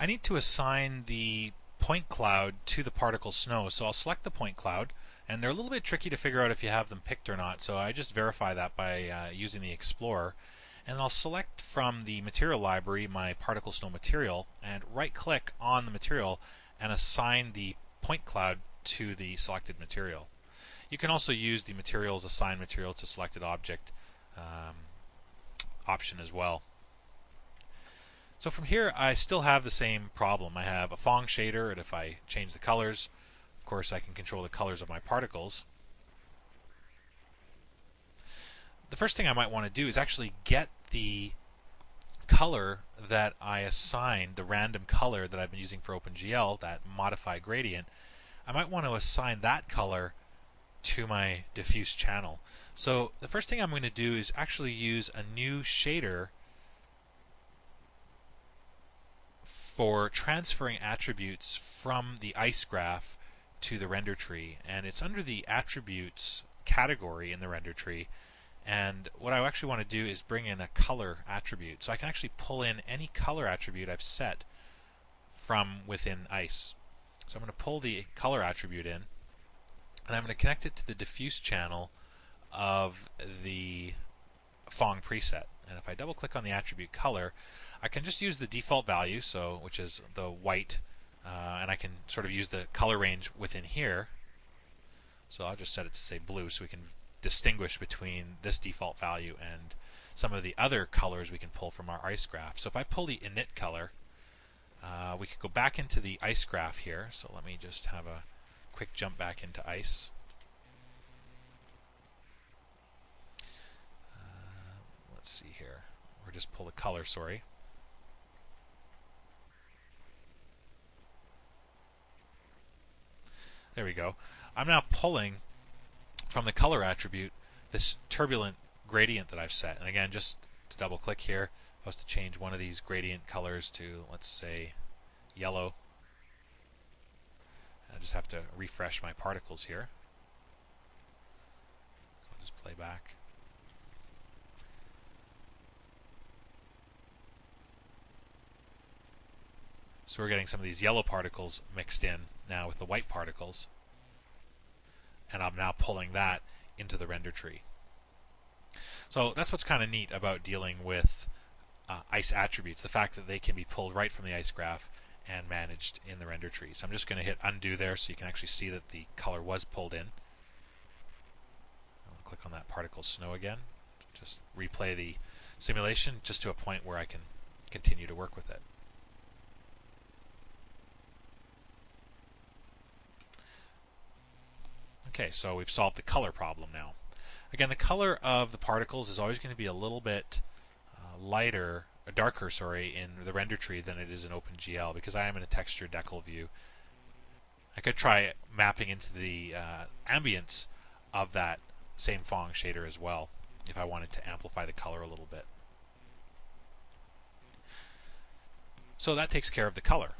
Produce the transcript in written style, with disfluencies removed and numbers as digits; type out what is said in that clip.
I need to assign the point cloud to the particle snow. So I'll select the point cloud, and they're a little bit tricky to figure out if you have them picked or not. So I just verify that by using the Explorer. And I'll select from the material library my particle snow material and right click on the material and assign the point cloud to the selected material. You can also use the materials assign material to selected object option as well. So from here I still have the same problem. I have a Phong shader, and if I change the colors, of course I can control the colors of my particles. The first thing I might want to do is actually get the color that I assigned, the random color that I've been using for OpenGL, that modify gradient. I might want to assign that color to my diffuse channel. So the first thing I'm going to do is actually use a new shader for transferring attributes from the ice graph to the render tree, and it's under the attributes category in the render tree. And what I actually want to do is bring in a color attribute, so I can actually pull in any color attribute I've set from within ice. So I'm going to pull the color attribute in, and I'm going to connect it to the diffuse channel of the Phong preset. And if I double click on the attribute color, I can just use the default value, so which is the white, and I can sort of use the color range within here. So I'll just set it to say blue, so we can distinguish between this default value and some of the other colors we can pull from our ice graph. So if I pull the init color, we could go back into the ice graph here. So let me just have a quick jump back into ice. Let's see here. Or just pull the color, sorry. There we go. I'm now pulling from the color attribute this turbulent gradient that I've set. And again, just to double click here, I was to change one of these gradient colors to, let's say, yellow. I just have to refresh my particles here. So I'll just play back. So we're getting some of these yellow particles mixed in now with the white particles. And I'm now pulling that into the render tree. So that's what's kind of neat about dealing with ice attributes, the fact that they can be pulled right from the ice graph and managed in the render tree. So I'm just going to hit undo there so you can actually see that the color was pulled in. I'll click on that particle snow again. Just replay the simulation just to a point where I can continue to work with it. Okay, so we've solved the color problem now. Again, the color of the particles is always going to be a little bit darker, in the render tree than it is in OpenGL, because I am in a texture decal view. I could try mapping into the ambience of that same Phong shader as well, if I wanted to amplify the color a little bit. So that takes care of the color.